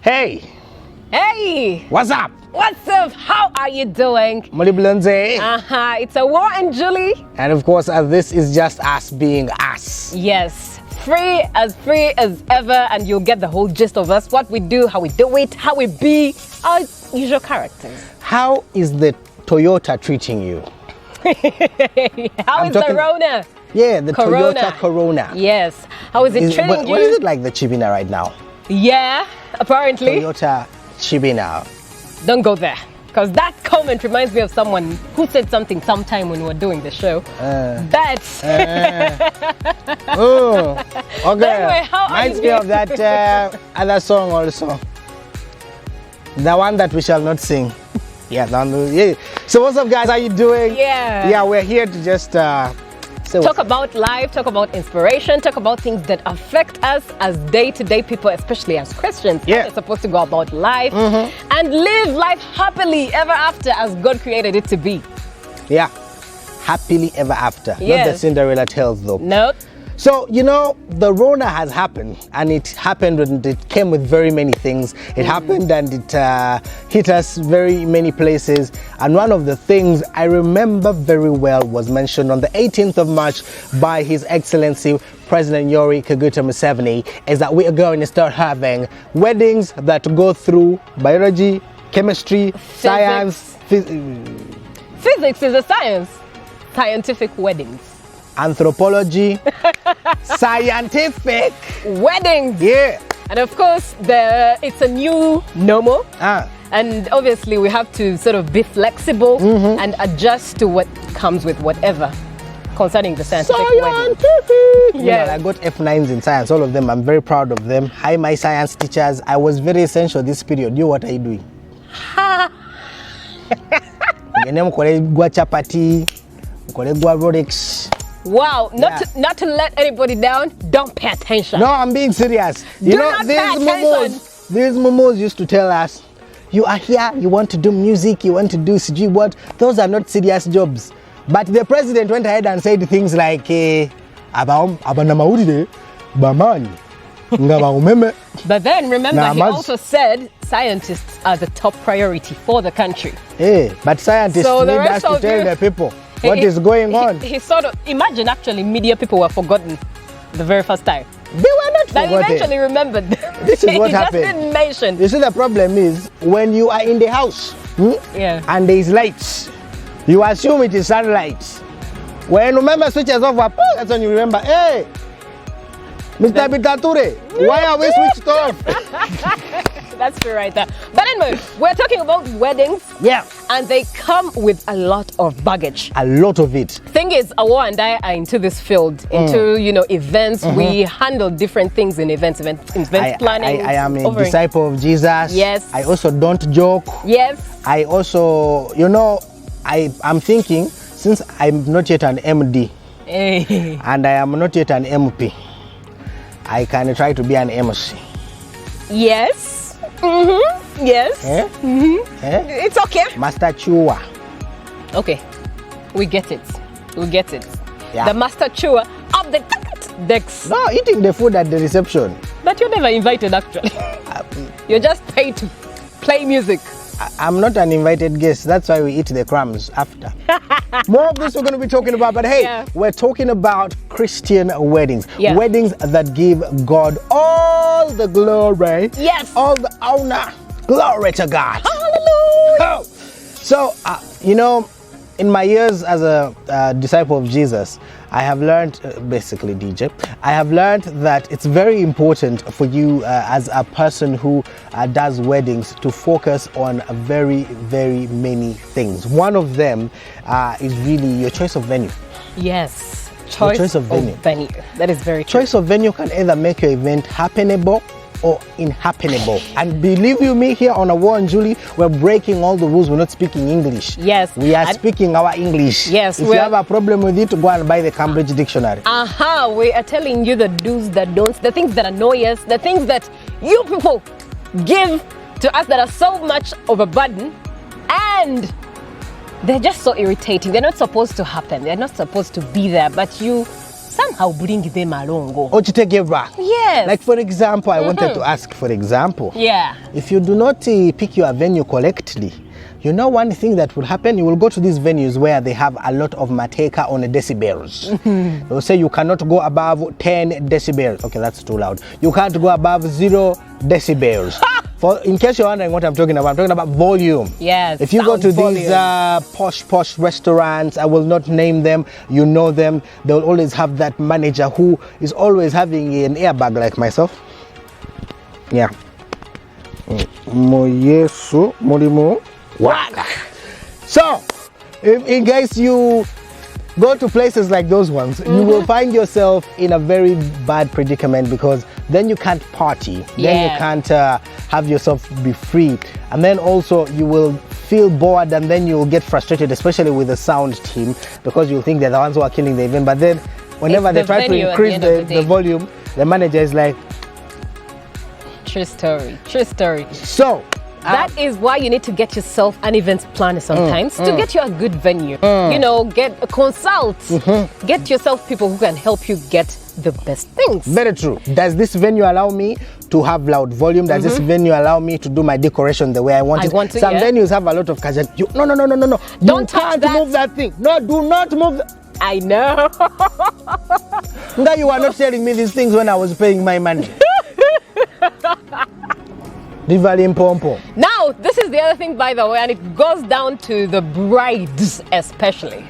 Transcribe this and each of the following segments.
Hey! Hey! What's up? What's up? How are you doing? Mulibulonze. It's Awar and Julie. And of course, this is just us being us. Yes, free as ever, and you'll get the whole gist of us, what we do, how we do it, how we be, our usual characters. How is the Toyota treating you? How is the Rona? Yeah, the Toyota Corona. Yes. How is it treating you? What is it like the Chibina right now? Yeah, apparently. Toyota Chibina. Don't go there, because that comment reminds me of someone who said something sometime when we were doing the show. Oh, okay. Anyway, how reminds me of that other song also. The one that we shall not sing. Yeah, yeah. So what's up, guys? How you doing? Yeah, we're here to just talk about life, talk about inspiration, talk about things that affect us as day-to-day people, especially as Christians. Yeah. We're supposed to go about life and live life happily ever after as God created it to be. Yeah, happily ever after. Yes. Not the Cinderella tales though. Nope. So, you know, the Rona has happened, and it happened and it came with very many things. It happened and it hit us very many places. And one of the things I remember very well was mentioned on the 18th of March by His Excellency President Yoweri Kaguta Museveni, is that we are going to start having weddings that go through biology, chemistry, science. Physics is a science. Scientific weddings. Anthropology, scientific weddings. Yeah. And of course, it's a new normal. And obviously, we have to sort of be flexible and adjust to what comes with whatever concerning the scientific wedding. Yeah, I got F9s in science, all of them. I'm very proud of them. Hi, my science teachers. I was very essential this period. You, what are you doing? Wow, not to let anybody down, don't pay attention. No, I'm being serious. You know, these momos used to tell us, you are here, you want to do music, you want to do CG, what? Those are not serious jobs. But the president went ahead and said things like, but then remember, he also said scientists are the top priority for the country. Hey, but scientists need us to tell the people what is going on. He sort of, imagine actually media people were forgotten the very first time. They were not forgotten. They eventually remembered. This is what happened. Just didn't mention. You see, the problem is when you are in the house and there is lights, you assume it is sunlight. When remember switches off, that's when you remember, hey, Mr. Bitature, why are we switched off? That's true right there. But anyway, we're talking about weddings. Yeah. And they come with a lot of baggage. A lot of it. Thing is, Awar and I are into this field, into, events. We handle different things in events planning. I am a disciple of Jesus. Yes. I also don't joke. Yes. I also, I'm thinking, since I'm not yet an MD, and I am not yet an MP, I can try to be an MC. Yes. Yes. It's okay. Master Chua. Okay. We get it. Yeah. The master chewer of the decks. No, eating the food at the reception. But you're never invited actually. You're just paid to play music. I'm not an invited guest. That's why we eat the crumbs after. More of this we're going to be talking about. But hey, we're talking about Christian weddings. Yeah. Weddings that give God all the glory. Yes. All the honor. Glory to God. Hallelujah. So, in my years as a disciple of Jesus, I have learned, basically DJ, I have learned that it's very important for you as a person who does weddings to focus on very, very many things. One of them is really your choice of venue. Yes, choice of venue. That is very true. Choice of venue can either make your event happenable or inhappenable. And believe you me, here on Awar and Julie, we're breaking all the rules. We're not speaking English. Yes. We are speaking our English. Yes. If you have a problem with it, go and buy the Cambridge Dictionary. We are telling you the do's, the don'ts, the things that annoy us, the things that you people give to us that are so much of a burden, and they're just so irritating. They're not supposed to happen. They're not supposed to be there, but you somehow bring them along. Or to take it back. Yes. Like for example, I wanted to ask, for example, if you do not pick your venue correctly, you know one thing that will happen? You will go to these venues where they have a lot of mateka on the decibels. They'll say you cannot go above 10 decibels. Okay, that's too loud. You can't go above 0 decibels. In case you're wondering what I'm talking about volume. Yes. If you go to these posh restaurants, I will not name them, you know them, they will always have that manager who is always having an airbag like myself. Yeah. Moyesu Morimo. So, in case you go to places like those ones, you will find yourself in a very bad predicament, because then you can't party, then you can't have yourself be free, and then also you will feel bored, and then you'll get frustrated, especially with the sound team, because you think they're the ones who are killing the event. But then whenever they try to increase the volume, the manager is like, true story, true story. So that is why you need to get yourself an events planner sometimes to get you a good venue. You know, get a consult. Get yourself people who can help you get the best things. Very true. Does this venue allow me to have loud volume? Does this venue allow me to do my decoration the way I want it? Some venues have a lot of casual. No. Don't touch that. Move that thing. No, do not move. I know. Nga, you were not telling me these things when I was paying my money. Now, this is the other thing, by the way, and it goes down to the brides especially.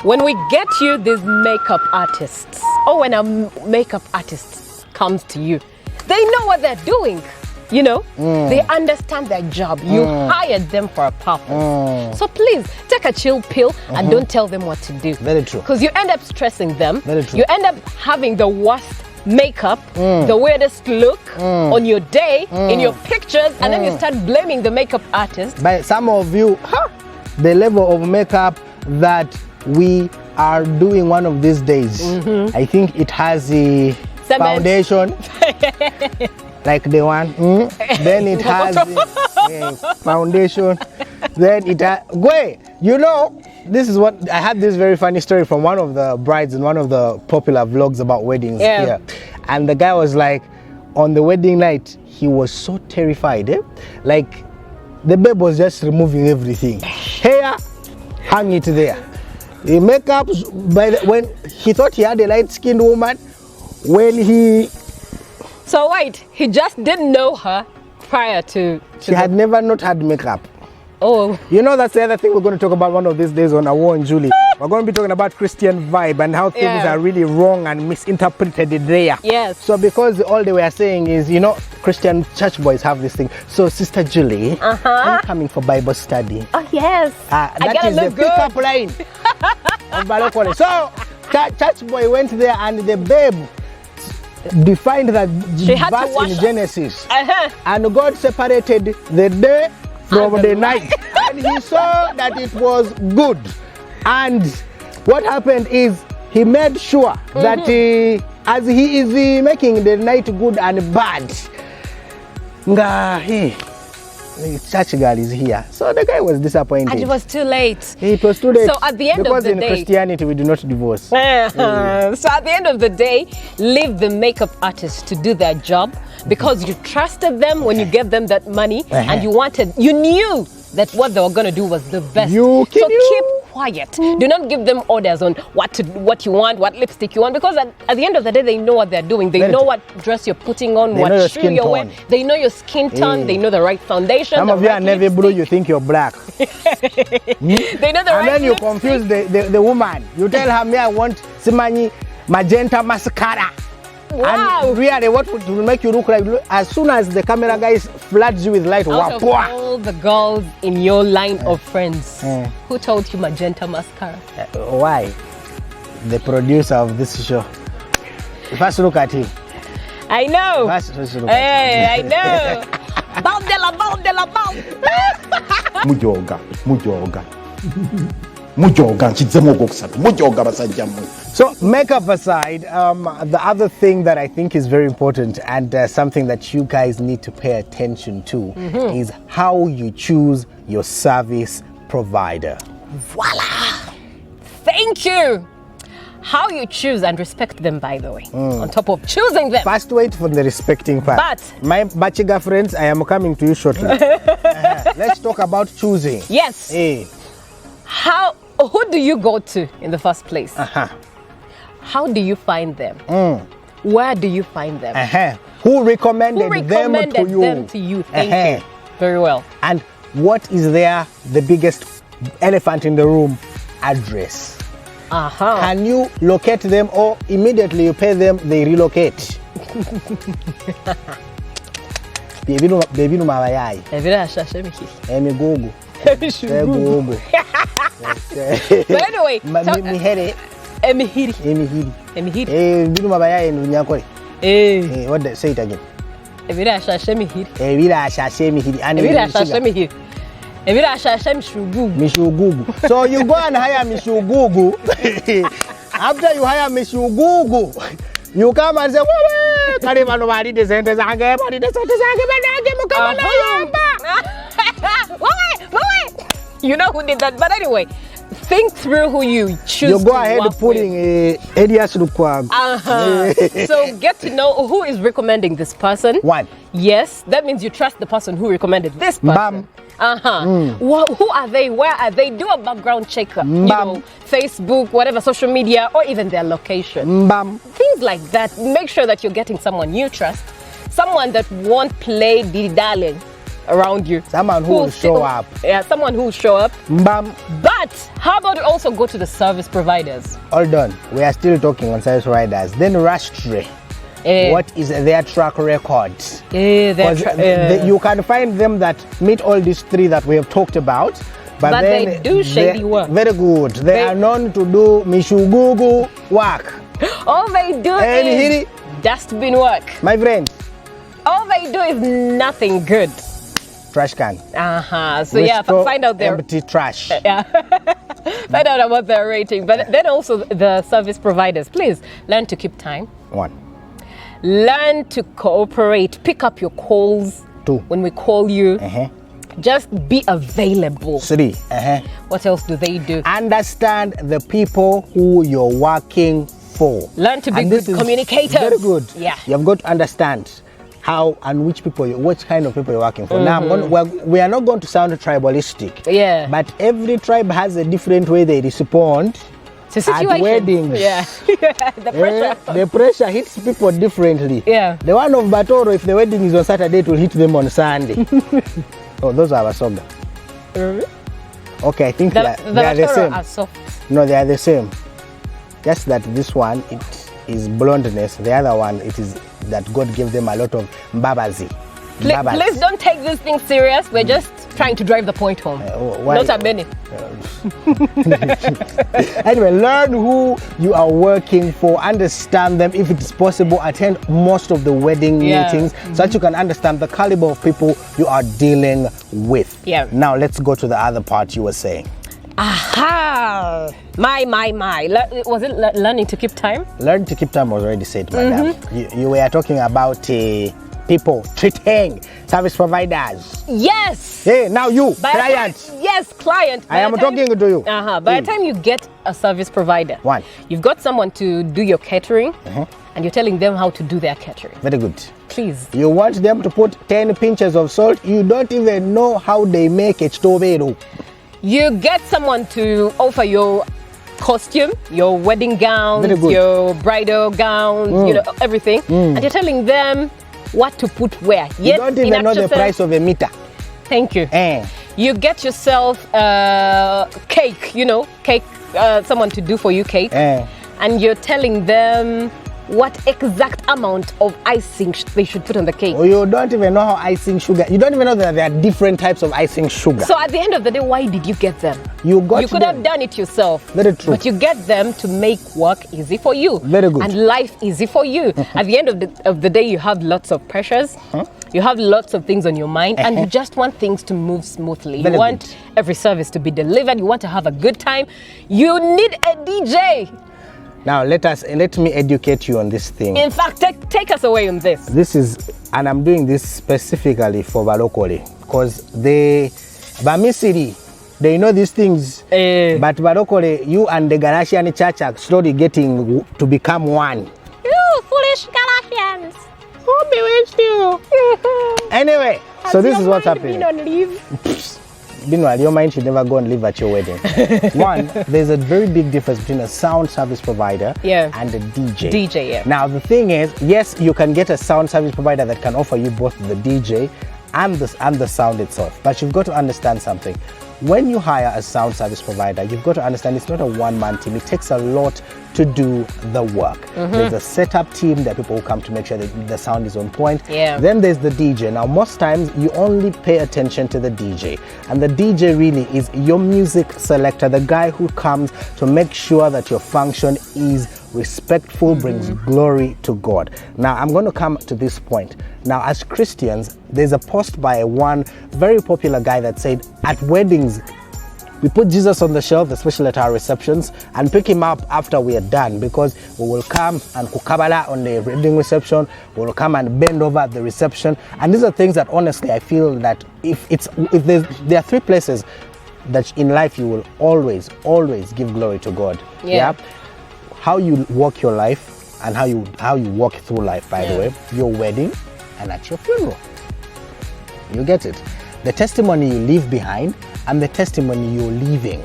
When we get you these makeup artists, or when a makeup artist comes to you, they know what they're doing. You know, they understand their job. You hired them for a purpose. So please take a chill pill and don't tell them what to do. Very true. Because you end up stressing them. Very true. You end up having the worst makeup, the weirdest look on your day, in your pictures, and then you start blaming the makeup artist. By some of you, the level of makeup that we are doing one of these days, I think it has a foundation like the one, then it has a foundation, then it has, you know, this is what I had, this very funny story from one of the brides in one of the popular vlogs about weddings here. And the guy was like, on the wedding night, he was so terrified. Like, the babe was just removing everything. Hair, hang it there. The makeup, when he thought he had a light-skinned woman, when he... So wait, he just didn't know her prior to... She had never not had makeup. Oh. You know, that's the other thing we're going to talk about one of these days on Awar and Julie. We're going to be talking about Christian vibe and how things are really wrong and misinterpreted there. Yes. So because all they were saying is, you know, Christian church boys have this thing. So Sister Julie, I'm coming for Bible study. Oh yes. That is the pickup line of Balokole. So church boy went there and the babe defined that verse in Genesis. And God separated the day from the night, and he saw that it was good. And what happened is he made sure that as he is making the night good and bad, the church girl is here. So the guy was disappointed. And it was too late. It was too late. So at the end because of the day, in Christianity we do not divorce. So at the end of the day, leave the makeup artist to do their job, because you trusted them when you gave them that money, and you knew that what they were going to do was the best. So keep quiet. Do not give them orders on what you want, what lipstick you want, because at the end of the day, they know what they're doing. They know what dress you're putting on, what shoe you're wearing. They know your skin tone. They know the right foundation. Some of you are navy blue, you think you're black. They know the right And then you confuse the woman. You tell her, me, I want Simani magenta mascara. Wow. And really, what will make you look like, as soon as the camera guys floods you with light, out of all the girls in your line of friends, who told you magenta mascara? Why? The producer of this show. First look at him. I know. First look at him. I know. Boundela. Mujoga. So makeup aside, the other thing that I think is very important and something that you guys need to pay attention to is how you choose your service provider. Voila! Thank you! how you choose and respect them, by the way, on top of choosing them. First, wait for the respecting part. But my Bachiga friends, I am coming to you shortly. Let's talk about choosing. Yes. Hey. Who do you go to in the first place? How do you find them? Where do you find them? Who recommended them to you? Thank you. Very well. And what is the biggest elephant in the room? Address. Can you locate them, or immediately you pay them, they relocate? Baby no mabayai. Emi gogo. But anyway, Emihiri. Binu mabayai no nyakore. What say it again? Evira shashemihiri. Mishugugu. So you go and hire Mishugugu. After you hire Mishugugu, you come and say, you know who did that. But anyway, think through who you choose. You go ahead putting areas to So get to know who is recommending this person. One. Yes, that means you trust the person who recommended this person. Who are they? Where are they? Do a background check. You know, Facebook, whatever, social media, or even their location. Things like that. Make sure that you're getting someone you trust, someone that won't play the darling around you. Someone who will show up. Yeah, someone who will show up. But how about also go to the service providers? Hold on, we are still talking on service providers. Then Rashtre. What is their track record? You can find them that meet all these three that we have talked about. But then they do shady work. Very good. They are known to do Mishugugu work. All they do is dustbin work. My friend. All they do is nothing good. Trash can. So yeah, find out their empty trash. Find out about their rating. But then also the service providers, please learn to keep time. One. Learn to cooperate. Pick up your calls. Two. When we call you. Just be available. Three. What else do they do? Understand the people who you're working for. Learn to be good communicators. Very good. Yeah. You've got to understand how and which kind of people you're working for. Now, we are not going to sound tribalistic. Yeah. But every tribe has a different way they respond at weddings. Yeah. The pressure hits people differently. Yeah. The one of Batoro, if the wedding is on Saturday, it will hit them on Sunday. Oh, those are our soga. Okay, I think they are the same. Are soft. No, they are the same. Just that this one, it is blondness. The other one, it is that God gave them a lot of mbabazi. Please don't take this thing serious. We're just trying to drive the point home. Not a minute. Anyway, learn who you are working for. Understand them. If it's possible, attend most of the wedding meetings so that you can understand the caliber of people you are dealing with. Yeah. Now, let's go to the other part you were saying. My. Was it learning to keep time? Learning to keep time was already said, madam. You were talking about people treating service providers. Yes. Hey, now you, client. Yes, client. I am talking to you. By the time you get a service provider, one, you've got someone to do your catering, and you're telling them how to do their catering. Very good. Please. You want them to put 10 pinches of salt. You don't even know how they make it. You get someone to offer your costume, your wedding gowns, your bridal gowns, you know, everything, and you're telling them what to put where. You don't even know the price of a meter. Thank you. You get yourself cake, someone to do for you cake, and you're telling them what exact amount of icing they should put on the cake. Oh, you don't even know how icing sugar. You don't even know that there are different types of icing sugar. So at the end of the day, why did you get them? You could have done it yourself. Very true. But you get them to make work easy for you. Very good. And life easy for you. At the end of the day, you have lots of pressures. You have lots of things on your mind, and you just want things to move smoothly. You want every service to be delivered. You want to have a good time. You need a DJ. Now let me educate you on this thing. In fact, take us away on this. This is, and I'm doing this specifically for Balokole, because the Bamisiri They know these things. But Barokole, you and the Galatian church are slowly getting to become one. You foolish Galatians. Who bewitched you? Anyway, so this is what's happening. Meanwhile, your mind should never go and live at your wedding. One, there's a very big difference between a sound service provider and a DJ. DJ, yeah. Now, the thing is, yes, you can get a sound service provider that can offer you both the DJ and the sound itself. But you've got to understand something. When you hire a sound service provider, you've got to understand it's not a one-man team. It takes a lot to do the work. There's a setup team, there are people who come to make sure that the sound is on point. Then there's the DJ. Now, most times you only pay attention to the DJ. And the DJ really is your music selector, the guy who comes to make sure that your function is respectful, brings glory to God. Now, I'm going to come to this point. Now, as Christians, there's a post by one very popular guy that said, at weddings, we put Jesus on the shelf, especially at our receptions, and pick him up after we are done, because we will come and kukabala on the wedding reception, we will come and bend over at the reception. And these are things that honestly I feel that there are three places that in life you will always give glory to God. How you walk your life and how you walk through life, by the way, your wedding and at your funeral. You get it? The testimony you leave behind and the testimony you're leaving.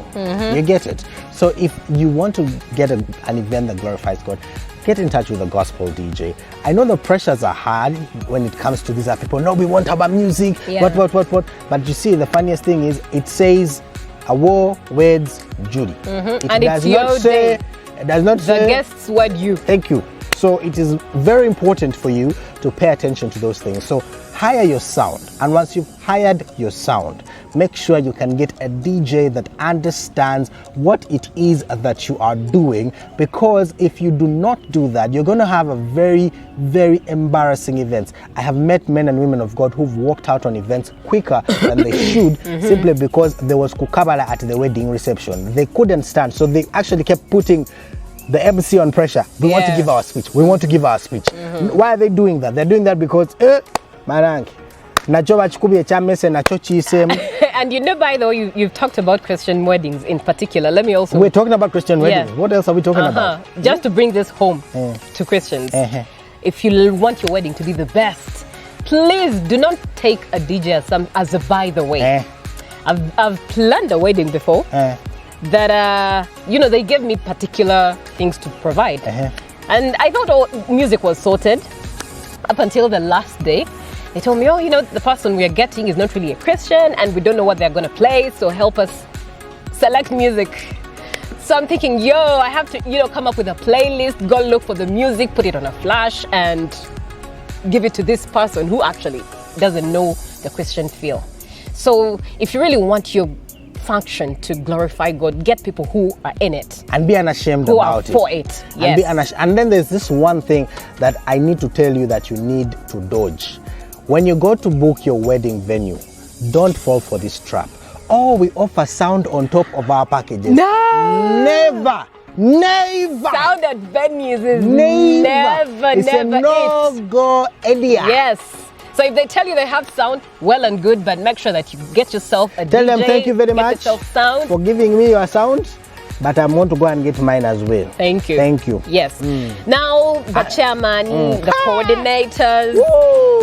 You get it? So if you want to get an event that glorifies God, get in touch with a gospel DJ. I know the pressures are hard when it comes to these other people. No, we want our music, what. But you see, the funniest thing is it says Awar weds Judy. It and does it's your not say, day. It does not say The guests wed you. Thank you. So it is very important for you to pay attention to those things. So hire your sound, and once you've hired your sound, make sure you can get a DJ that understands what it is that you are doing, because if you do not do that, you're going to have a very, very embarrassing events. I have met men and women of God who've walked out on events quicker than they should, simply because there was kukabala at the wedding reception. They couldn't stand, so they actually kept putting the MC on pressure. We want to give our speech. We want to give our speech. Why are they doing that? They're doing that because and you know, by the way, you've talked about Christian weddings in particular. Let me also... We're talking about Christian weddings. What else are we talking about? Just to bring this home to Christians. If you want your wedding to be the best, please do not take a DJ as a by the way. I've planned a wedding before that, they gave me particular things to provide. And I thought all music was sorted up until the last day. They told me, the person we are getting is not really a Christian and we don't know what they're going to play, so help us select music. So I'm thinking, I have to, come up with a playlist, go look for the music, put it on a flash and give it to this person who actually doesn't know the Christian feel. So if you really want your function to glorify God, get people who are in it and be unashamed who about are for it. And then there's this one thing that I need to tell you that you need to dodge. When you go to book your wedding venue, don't fall for this trap. We offer sound on top of our packages. No! Never! Sound at venues is it's a no-go idea. Yes. So if they tell you they have sound, well and good, but make sure that you get yourself a DJ. Tell them thank you very much sound. for giving me your sound, but I want to go and get mine as well. Thank you. Thank you. Yes. Now, the chairman, the coordinators,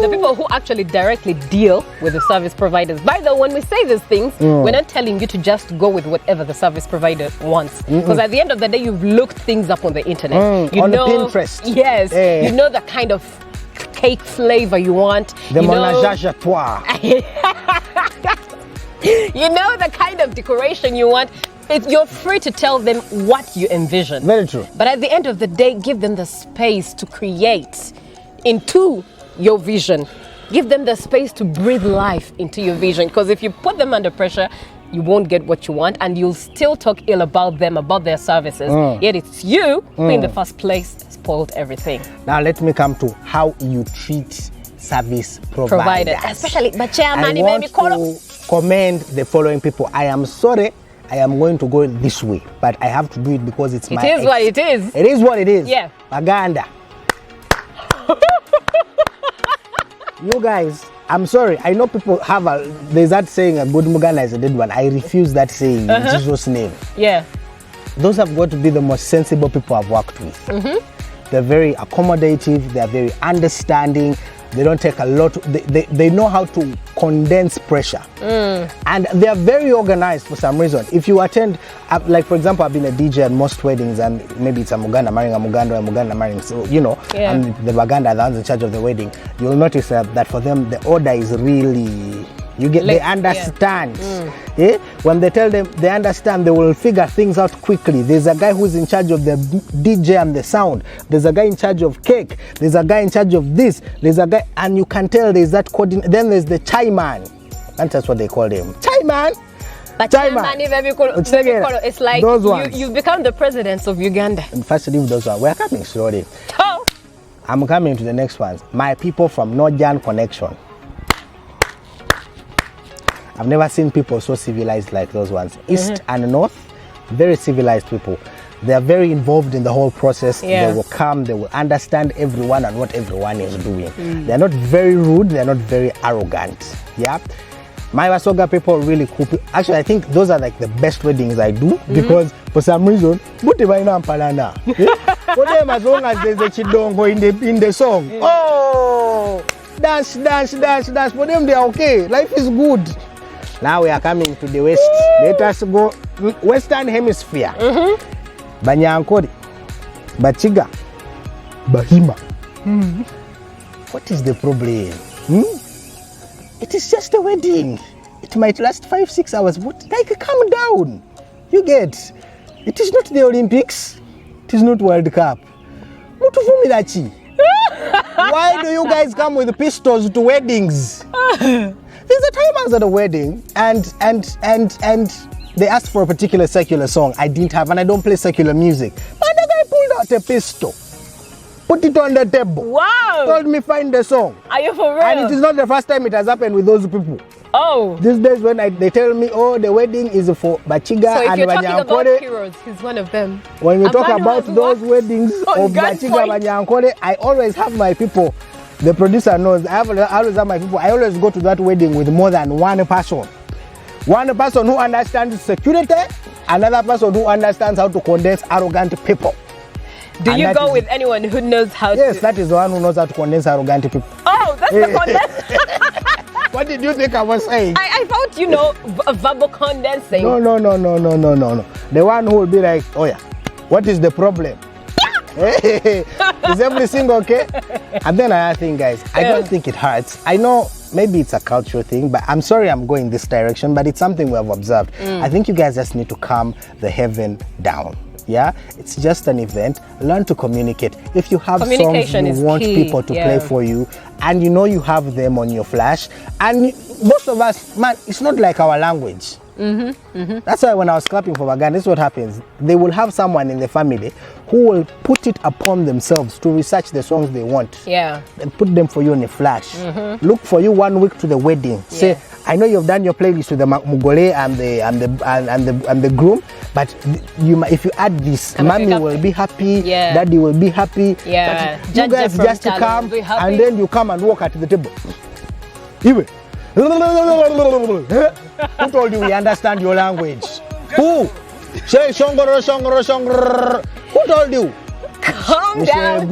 the people who actually directly deal with the service providers. By the way, when we say these things, we're not telling you to just go with whatever the service provider wants. Because at the end of the day, you've looked things up on the internet. You know, Pinterest. Yes. You know the kind of cake flavor you want. The ménage à trois. You know the kind of decoration you want. You're free to tell them what you envision. Very true. But at the end of the day, give them the space to create into your vision. Give them the space to breathe life into your vision. Because if you put them under pressure, you won't get what you want and you'll still talk ill about them, about their services. Yet it's you who in the first place spoiled everything. Now let me come to how you treat service providers. Especially the chairman. I want to commend the following people. I am sorry, I am going to go this way, but I have to do it because it's my... It is what it is. It is what it is. Yeah. Maganda. You guys, I'm sorry. I know people have there's that saying, a good Muganda is a dead one. I refuse that saying in Jesus' name. Yeah. Those have got to be the most sensible people I've worked with. They're very accommodative. They're very understanding. They don't take a lot. They know how to condense pressure. And they're very organized for some reason. If you attend, like for example, I've been a DJ at most weddings, and maybe it's a Muganda marrying a Muganda, or a Muganda marrying, so, you know, and the Baganda, the ones in charge of the wedding, you'll notice that for them, the order is really, they understand. When they tell them they understand, they will figure things out quickly. There's a guy who's in charge of the DJ and the sound. There's a guy in charge of cake. There's a guy in charge of this. There's a guy, and you can tell there's that coordinate. Then there's the chai man. That's what they call him. Chai man. But chai man, it's like you've become the presidents of Uganda. And first leave those ones. We're coming slowly. Oh. I'm coming to the next ones. My people from Northern Connection. I've never seen people so civilized like those ones. East and North, very civilized people. They are very involved in the whole process. They will come, they will understand everyone and what everyone is doing. They're not very rude, they're not very arrogant. Yeah. My Wasoga people are really cool. Actually, I think those are like the best weddings I do because for some reason, for them, as long as there's a chidongo in the song, oh, dance. For them, they are okay. Life is good. Now we are coming to the west. Let us go Western Hemisphere. Banyankore, Bachiga, Bahima. What is the problem? It is just a wedding. It might last 5-6 hours, but like calm down. You get. It is not the Olympics. It is not World Cup. Why do you guys come with pistols to weddings? There's a time I was at a wedding and they asked for a particular secular song I didn't have, and I don't play secular music. But the guy pulled out a pistol, put it on the table. Wow! Told me find the song. Are you for real? And it is not the first time it has happened with those people. Oh. These days when they tell me, oh, the wedding is for Bachiga so and Banyankore. So if you're talking about heroes, he's one of them. When you talk about those weddings of Bachiga and Banyankore, I always have my people. The producer knows, I always have my people. I always go to that wedding with more than one person. One person who understands security, another person who understands how to condense arrogant people. Do you go with anyone who knows how to? Yes, that is the one who knows how to condense arrogant people. Oh, that's the condense. What did you think I was saying? I thought, verbal condensing. No. The one who will be like, oh yeah, what is the problem? Is everything okay? And then I think, guys, I don't think it hurts. I know maybe it's a cultural thing, but I'm sorry I'm going this direction, but it's something we have observed. I think you guys just need to calm the heaven down. Yeah, it's just an event. Learn to communicate. If you have songs you want people to play for you, and you know you have them on your flash, and most of us, man, it's not like our language. That's why when I was clapping for Baganda, this is what happens. They will have someone in the family who will put it upon themselves to research the songs they want. Yeah. And put them for you in a flash. Look for you 1 week to the wedding. Say, I know you've done your playlist with the Mugole and the groom, but if you add this, mommy will be happy, daddy will be happy. Yeah. You guys just come and then you come and walk at the table. Who told you we understand your language? Who? Say shongoro. Who told you? Calm down.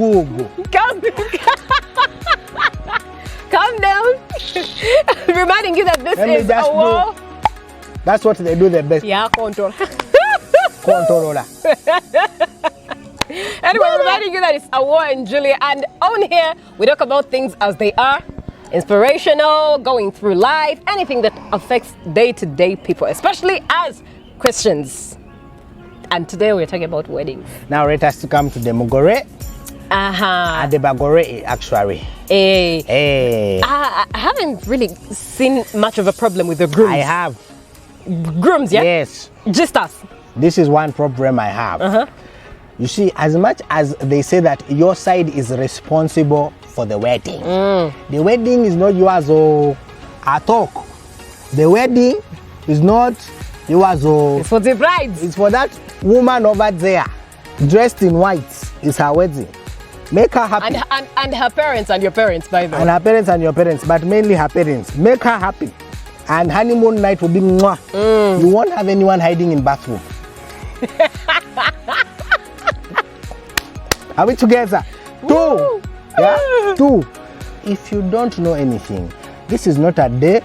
Calm down. Reminding you that this is a war. That's what they do the best. Yeah, control. Controller. Anyway, reminding you that it's Awar and Julia, and on here we talk about things as they are. Inspirational, going through life, anything that affects day-to-day people, especially as Christians. And today we're talking about weddings. Now let us to come to the Mugore. And the Bagore, actually. I haven't really seen much of a problem with the grooms. I have. Grooms, yeah? Yes. Just us. This is one problem I have. You see, as much as they say that your side is responsible for the wedding, the wedding is not yours at all. The wedding is not yours. It's for the brides. It's for that woman over there, dressed in white. It's her wedding. Make her happy. And her parents and your parents, by the way. And her parents and your parents, but mainly her parents. Make her happy. And honeymoon night will be mwah. You won't have anyone hiding in bathroom. Are we together? Woo. 2. Yeah? 2. If you don't know anything, this is not a day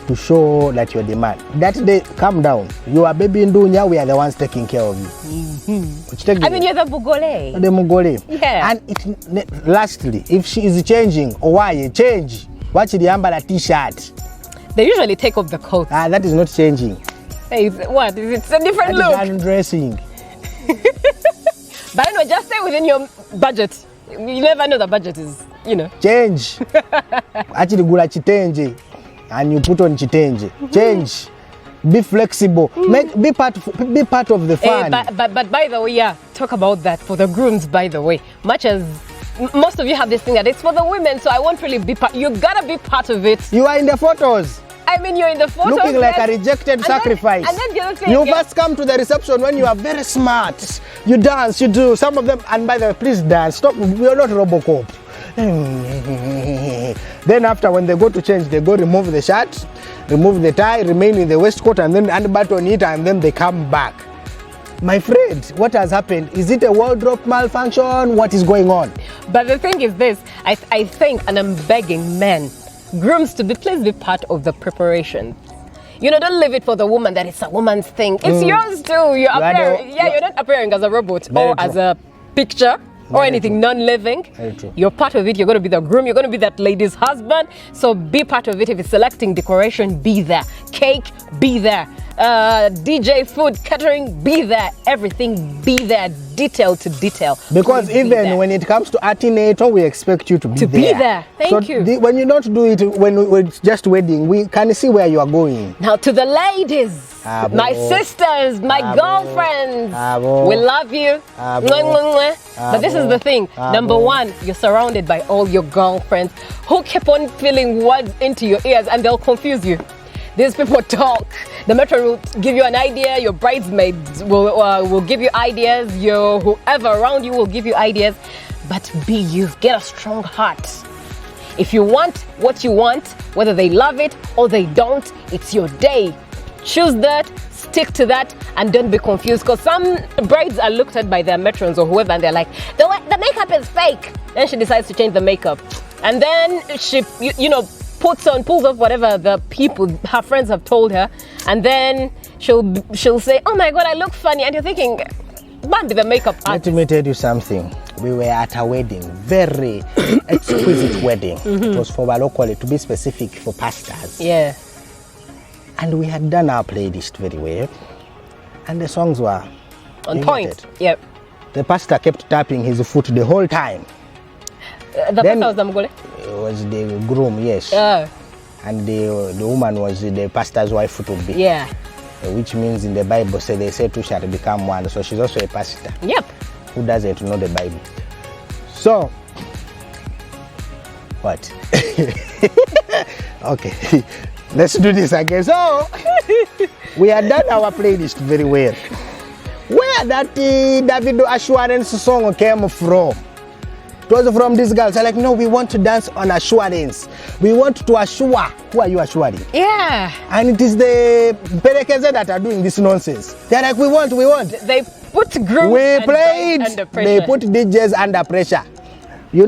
to show that you're the man. That day, calm down. You are baby in Dunya, we are the ones taking care of you. I mean, you're the Bugole. The Mugole. Yeah. And lastly, if she is changing, or why you change? Watch the umbrella t-shirt. They usually take off the coat. That is not changing. Hey, what? It's a different look. That is undressing. But anyway, just stay within your budget. You never know the budget is, Change. Actually, gula chitenje. And you put on chitenje. Change. Be flexible. Be part of the fun. But by the way, yeah, talk about that for the grooms, by the way. Much as most of you have this thing that it's for the women, so I won't really be part. You gotta be part of it. You are in the photos. I mean, you're in the photos. Looking like a rejected sacrifice. And then the other thing, you first come to the reception when you are very smart. You dance, you do. Some of them, and by the way, please dance. Stop. We are not Robocop. Then after, when they go to change, they go remove the shirt, remove the tie, remain in the waistcoat, and then unbutton it, and then they come back. My friend, what has happened? Is it a wardrobe malfunction? What is going on? But the thing is this, I think, and I'm begging men, grooms to please be part of the preparation. Don't leave it for the woman that it's a woman's thing. It's yours too. You're not appearing as a robot or as a picture or anything non-living. You're part of it. You're going to be the groom. You're going to be that lady's husband. So be part of it. If it's selecting decoration, be there. Cake, be there. DJ, food, catering, be there. Everything, be there. Detail to detail. Because please even when it comes to Atinator, we expect you to be there. To be there. Thank you. When you don't do it when it's just wedding, we can see where you are going. Now to the ladies. My sisters, my girlfriends, we love you. But this is the thing. Number one, you're surrounded by all your girlfriends who keep on feeling words into your ears and they'll confuse you. These people talk. The matron will give you an idea. Your bridesmaids will give you ideas. Your whoever around you will give you ideas. But be you. Get a strong heart. If you want what you want, whether they love it or they don't, it's your day. Choose that, stick to that, and don't be confused. Because some brides are looked at by their matrons or whoever, and they're like, the makeup is fake. Then she decides to change the makeup, and then she, pulls off whatever the people, her friends have told her, and then she'll say, "Oh my God, I look funny," and you're thinking, "Man, the makeup artist." Let me tell you something. We were at a wedding, very exquisite wedding. It was for locally, to be specific, for pastors. Yeah. And we had done our playlist very well, and the songs were on point. Yep. The pastor kept tapping his foot the whole time. The pastor was the Mugole? It was the groom, yes. And the woman was the pastor's wife to be. Yeah. Which means in the Bible, they say two shall become one. So she's also a pastor. Yep. Who doesn't know the Bible? So, what? Okay. Let's do this again. So, we had done our playlist very well. Where that Davido Assurance song came from? It was from these girls. They're like, no, we want to dance on assurance. We want to assure. Who are you assuring? Yeah. And it is the Perekeze that are doing this nonsense. They're like, we want. They put groups under pressure. They put DJs under pressure. You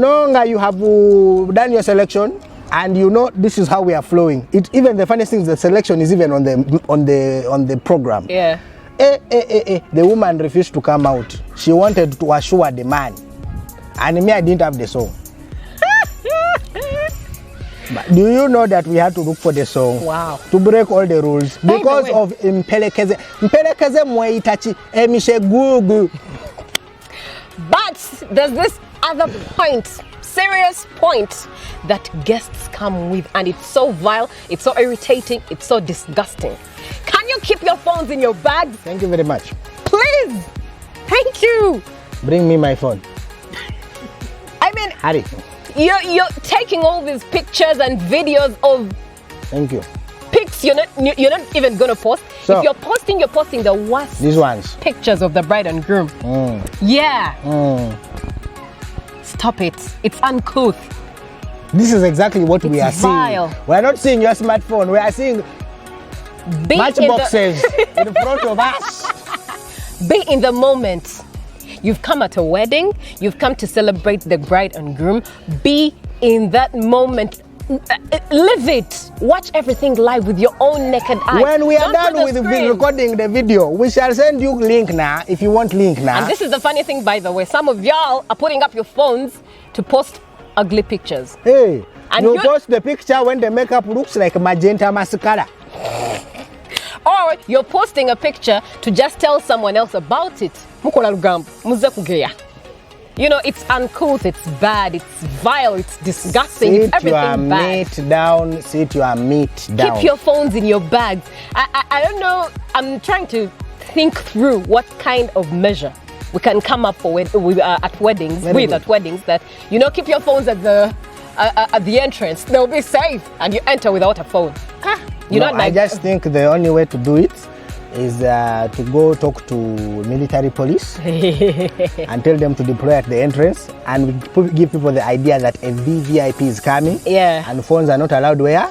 have done your selection. And this is how we are flowing. Even the funniest thing is the selection is even on the program. Yeah. The woman refused to come out. She wanted to assure the man. And me, I didn't have the song. But do you know that we had to look for the song? Wow. To break all the rules because of Mpelekeze. Mpelekeze mweitachi emishe gugu. But there's this other point. Serious point that guests come with, and it's so vile, it's so irritating, it's so disgusting. Can you keep your phones in your bags? Thank you very much. Please. Thank you. Bring me my phone. I mean, hurry. You're taking all these pictures and videos of. Thank you. Pics you're not even gonna post. So, if you're posting the worst. These ones. Pictures of the bride and groom. Yeah. Stop it. It's uncouth. This is exactly what we are vile. seeing. We are not seeing your smartphone. We are seeing matchboxes in front of us. Be in the moment. You've come at a wedding. You've come to celebrate the bride and groom. Be in that moment. Live it. Watch everything live with your own naked eye. When we are done with recording the video, we shall send you link now if you want link now. And this is the funny thing, by the way. Some of y'all are putting up your phones to post ugly pictures. Hey, and you post the picture when the makeup looks like magenta mascara. Or you're posting a picture to just tell someone else about it. You know, it's uncouth, it's bad, it's vile, it's disgusting, it's everything bad. Sit your meat down. Keep your phones in your bags. I don't know, I'm trying to think through what kind of measure we can come up for at weddings, that, you know, keep your phones at the entrance. They'll be safe and you enter without a phone. I just think the only way to do it is to go talk to military police and tell them to deploy at the entrance and give people the idea that a VVIP is coming and phones are not allowed where.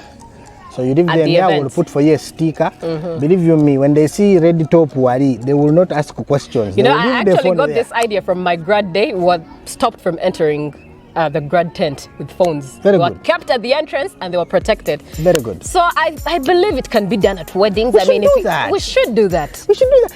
So you leave them there, we'll put for you a sticker. Believe you me, when they see ready top wari, they will not ask questions. You know, I actually got this idea from my grad day. We were stopped from entering the grad tent with phones. Very they good. were kept at the entrance and they were protected. Very good. So I believe it can be done at weddings. We should do that. We should do that. We should do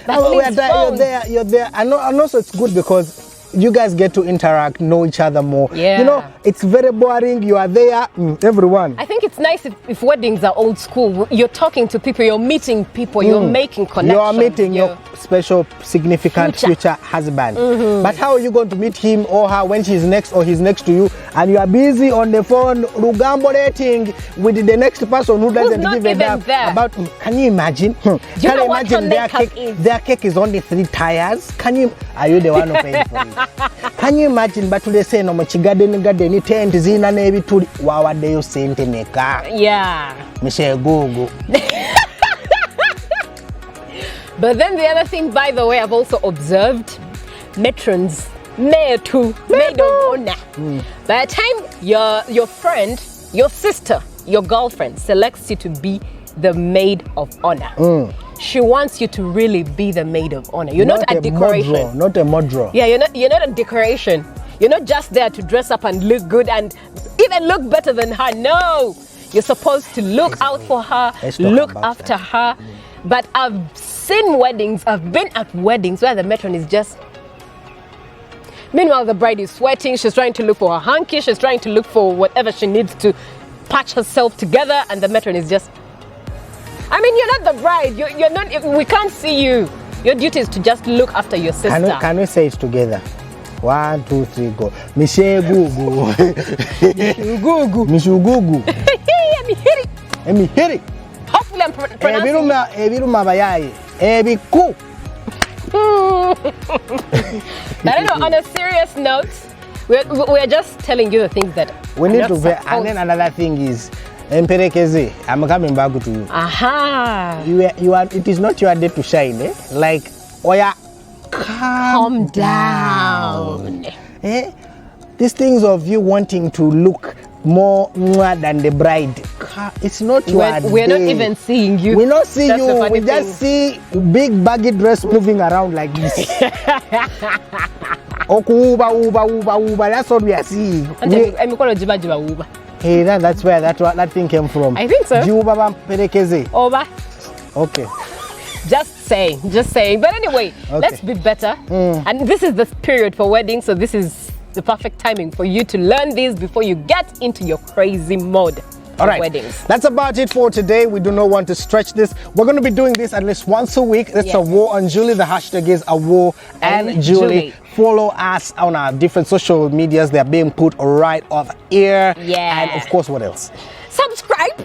that. You're there. And also it's good because you guys get to interact, know each other more. Yeah. You know, it's very boring. You are there, everyone. I think it's nice if weddings are old school. You're talking to people, you're meeting people, you're making connections. You're meeting your special, significant future husband. But how are you going to meet him or her when she's next or he's next to you and you are busy on the phone rugambolating with the next person who doesn't give a damn about? Can you imagine? Can you imagine their cake is only 3 tires? Are you the one who paid for it? Can you imagine? But they say no garden tent zina nebituli wawaddeyo sente meka. Yeah. Michelle Google. But then the other thing, by the way, I've also observed matrons, maid of honor. By the time your friend, your sister, your girlfriend selects you to be the maid of honor, she wants you to really be the maid of honor. You're not a decoration. Not a modro. Yeah, you're not a decoration. You're not just there to dress up and look good and even look better than her. No, you're supposed to look out for her, look after her. But I've seen weddings, I've been at weddings where the matron is just... Meanwhile, the bride is sweating, she's trying to look for her hanky, she's trying to look for whatever she needs to patch herself together, and the matron is just... I mean, you're not the bride, you're not... We can't see you. Your duty is to just look after your sister. Can we say it together? 1, 2, 3, go. Mishe Gugu. Mishu Gugu. Emi hiri. Hopefully I'm pronouncing Ebiruma bayai. Ebiku. But I know, on a serious note, we're just telling you the things that we need to be. And then another thing is, Emperekeze, I'm coming back to you. Aha. You are. It is not your day to shine, eh? Like, oya, calm down. Eh? These things of you wanting to look more than the bride. It's not your day. We're not even seeing you. We not see you. We just see big baggy dress moving around like this. Uba. That's what we are seeing. Hey, that's where that thing came from. I think so. Over. Okay. Just saying. But anyway, let's be better. And this is the period for weddings, so this is the perfect timing for you to learn these before you get into your crazy mode. All right, weddings. That's about it for today. We do not want to stretch this. We're going to be doing this at least once a week. It's Awar and Julie. The hashtag is Awar and Julie. Follow us on our different social medias. They're being put right off here. Yeah. And of course, what else? Subscribe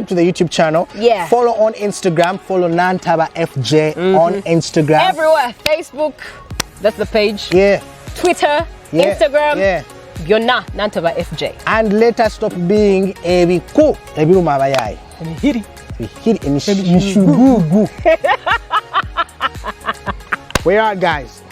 to the YouTube channel. Yeah. Follow on Instagram. Follow Nantaba FJ on Instagram. Everywhere. Facebook. That's the page. Yeah. Twitter. Yeah. Instagram. Yeah. Yona Nantaba FJ. And let us stop being ebiku ebiruma bayai. Hiri emishugugu. We are, guys.